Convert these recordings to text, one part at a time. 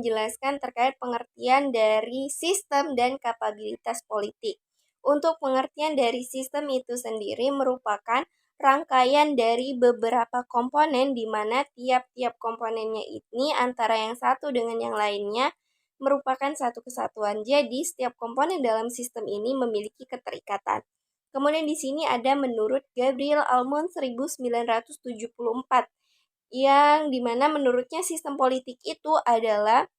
menjelaskan terkait pengertian dari sistem dan kapabilitas politik. Untuk pengertian dari sistem itu sendiri merupakan rangkaian dari beberapa komponen di mana tiap-tiap komponennya ini antara yang satu dengan yang lainnya merupakan satu kesatuan. Jadi, setiap komponen dalam sistem ini memiliki keterikatan. Kemudian di sini ada menurut Gabriel Almond 1974 yang dimana menurutnya sistem politik itu adalah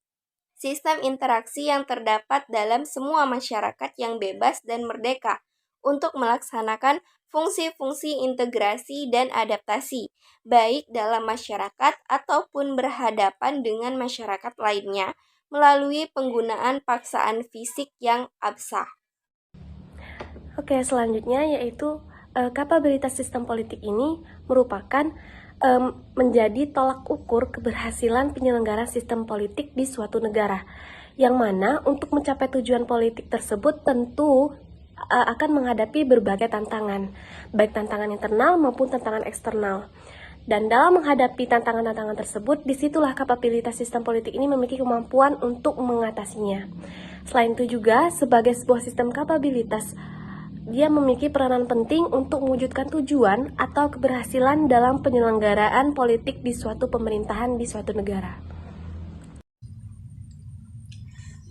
sistem interaksi yang terdapat dalam semua masyarakat yang bebas dan merdeka untuk melaksanakan fungsi-fungsi integrasi dan adaptasi, baik dalam masyarakat ataupun berhadapan dengan masyarakat lainnya melalui penggunaan paksaan fisik yang absah. Oke, selanjutnya yaitu kapabilitas sistem politik ini merupakan menjadi tolak ukur keberhasilan penyelenggaraan sistem politik di suatu negara, yang mana untuk mencapai tujuan politik tersebut tentu akan menghadapi berbagai tantangan, baik tantangan internal maupun tantangan eksternal. Dan dalam menghadapi tantangan-tantangan tersebut, disitulah kapabilitas sistem politik ini memiliki kemampuan untuk mengatasinya. Selain itu juga, sebagai sebuah sistem kapabilitas, dia memiliki peranan penting untuk mewujudkan tujuan atau keberhasilan dalam penyelenggaraan politik di suatu pemerintahan di suatu negara.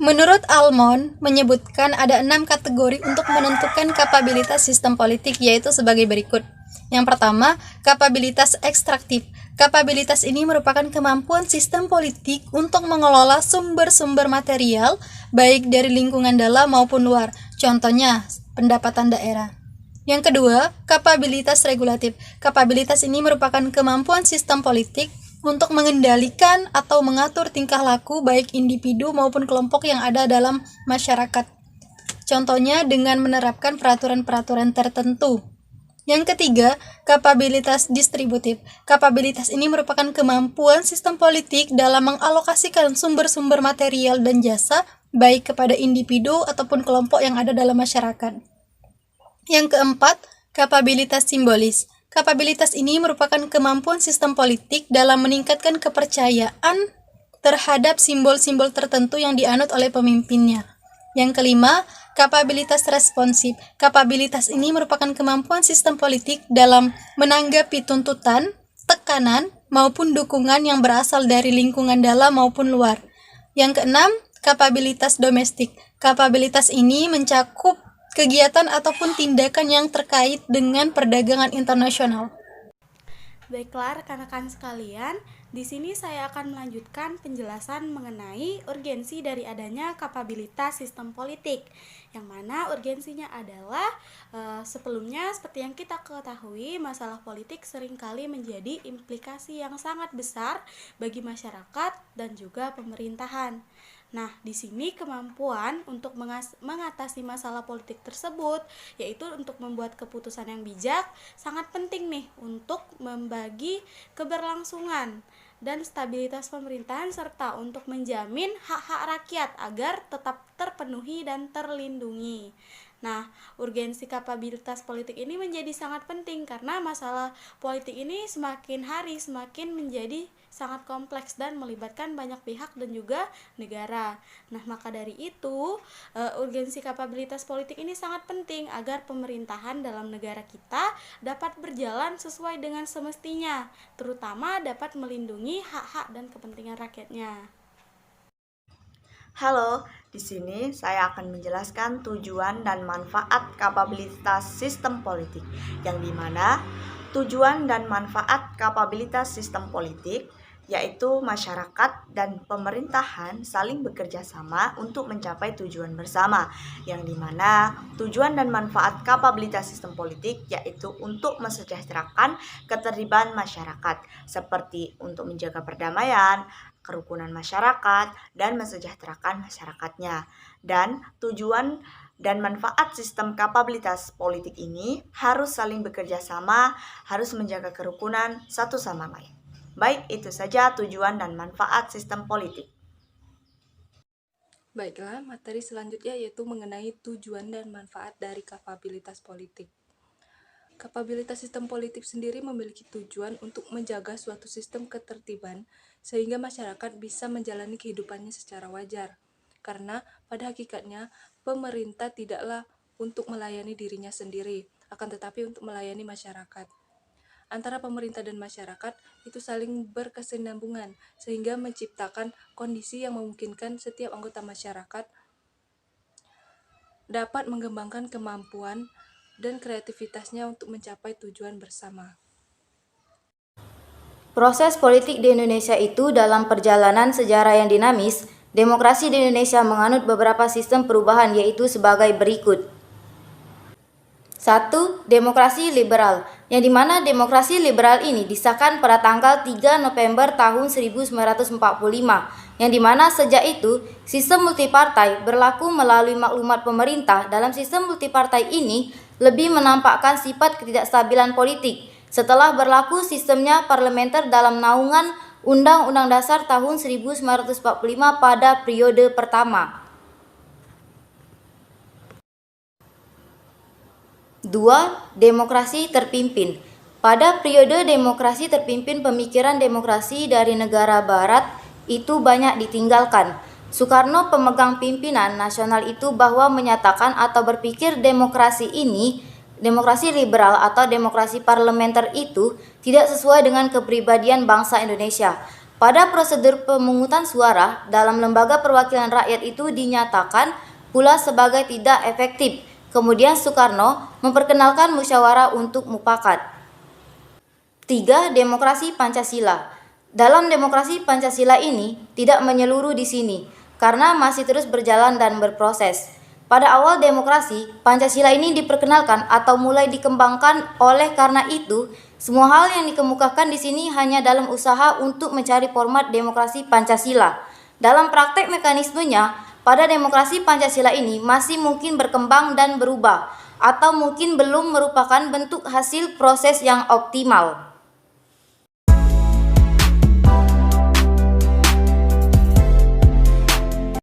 Menurut Almond, menyebutkan ada 6 kategori untuk menentukan kapabilitas sistem politik, yaitu sebagai berikut. Yang pertama, kapabilitas ekstraktif. Kapabilitas ini merupakan kemampuan sistem politik untuk mengelola sumber-sumber material, baik dari lingkungan dalam maupun luar. Contohnya, pendapatan daerah. Yang kedua, kapabilitas regulatif. Kapabilitas ini merupakan kemampuan sistem politik untuk mengendalikan atau mengatur tingkah laku baik individu maupun kelompok yang ada dalam masyarakat. Contohnya dengan menerapkan peraturan-peraturan tertentu. Yang ketiga, kapabilitas distributif. Kapabilitas ini merupakan kemampuan sistem politik dalam mengalokasikan sumber-sumber material dan jasa baik kepada individu ataupun kelompok yang ada dalam masyarakat. Yang keempat, kapabilitas simbolis. Kapabilitas ini merupakan kemampuan sistem politik dalam meningkatkan kepercayaan terhadap simbol-simbol tertentu yang dianut oleh pemimpinnya. Yang kelima, kapabilitas responsif. Kapabilitas ini merupakan kemampuan sistem politik dalam menanggapi tuntutan, tekanan, maupun dukungan yang berasal dari lingkungan dalam maupun luar. Yang keenam, kapabilitas domestik. Kapabilitas ini mencakup kegiatan ataupun tindakan yang terkait dengan perdagangan internasional. Baiklah rekan-rekan sekalian, di sini saya akan melanjutkan penjelasan mengenai urgensi dari adanya kapabilitas sistem politik. Yang mana urgensinya adalah sebelumnya seperti yang kita ketahui, masalah politik seringkali menjadi implikasi yang sangat besar bagi masyarakat dan juga pemerintahan. Nah, di sini kemampuan untuk mengatasi masalah politik tersebut, yaitu untuk membuat keputusan yang bijak, sangat penting nih untuk membagi keberlangsungan dan stabilitas pemerintahan serta untuk menjamin hak-hak rakyat agar tetap terpenuhi dan terlindungi. Nah, urgensi kapabilitas politik ini menjadi sangat penting karena masalah politik ini semakin hari semakin menjadi sangat kompleks dan melibatkan banyak pihak dan juga negara. Nah, maka dari itu, urgensi kapabilitas politik ini sangat penting agar pemerintahan dalam negara kita dapat berjalan sesuai dengan semestinya, terutama dapat melindungi hak-hak dan kepentingan rakyatnya. Halo, di sini saya akan menjelaskan tujuan dan manfaat kapabilitas sistem politik, yang dimana tujuan dan manfaat kapabilitas sistem politik yaitu masyarakat dan pemerintahan saling bekerja sama untuk mencapai tujuan bersama, yang dimana tujuan dan manfaat kapabilitas sistem politik yaitu untuk mensejahterakan keterlibatan masyarakat, seperti untuk menjaga perdamaian, kerukunan masyarakat, dan mensejahterakan masyarakatnya. Dan tujuan dan manfaat sistem kapabilitas politik ini harus saling bekerja sama, harus menjaga kerukunan satu sama lain. Baik, itu saja tujuan dan manfaat sistem politik. Baiklah, materi selanjutnya yaitu mengenai tujuan dan manfaat dari kapabilitas politik. Kapabilitas sistem politik sendiri memiliki tujuan untuk menjaga suatu sistem ketertiban sehingga masyarakat bisa menjalani kehidupannya secara wajar. Karena pada hakikatnya pemerintah tidaklah untuk melayani dirinya sendiri, akan tetapi untuk melayani masyarakat. Antara pemerintah dan masyarakat itu saling berkesinambungan, sehingga menciptakan kondisi yang memungkinkan setiap anggota masyarakat dapat mengembangkan kemampuan dan kreativitasnya untuk mencapai tujuan bersama. Proses politik di Indonesia itu dalam perjalanan sejarah yang dinamis, demokrasi di Indonesia menganut beberapa sistem perubahan yaitu sebagai berikut. 1. Demokrasi liberal, yang dimana demokrasi liberal ini disahkan pada tanggal 3 November tahun 1945, yang dimana sejak itu sistem multipartai berlaku melalui maklumat pemerintah. Dalam sistem multipartai ini lebih menampakkan sifat ketidakstabilan politik, setelah berlaku sistemnya parlementer dalam naungan Undang-Undang Dasar tahun 1945 pada periode pertama. 2. Demokrasi terpimpin. Pada periode demokrasi terpimpin, pemikiran demokrasi dari negara barat itu banyak ditinggalkan. Soekarno, pemegang pimpinan nasional itu, bahwa menyatakan atau berpikir demokrasi liberal atau demokrasi parlementer itu tidak sesuai dengan kepribadian bangsa Indonesia. Pada prosedur pemungutan suara dalam lembaga perwakilan rakyat itu dinyatakan pula sebagai tidak efektif. Kemudian Soekarno memperkenalkan musyawarah untuk mufakat. 3. Demokrasi Pancasila. Dalam demokrasi Pancasila ini tidak menyeluruh di sini karena masih terus berjalan dan berproses. Pada awal demokrasi, Pancasila ini diperkenalkan atau mulai dikembangkan. Oleh karena itu, semua hal yang dikemukakan di sini hanya dalam usaha untuk mencari format demokrasi Pancasila. Dalam praktek mekanismenya, pada demokrasi Pancasila ini masih mungkin berkembang dan berubah, atau mungkin belum merupakan bentuk hasil proses yang optimal.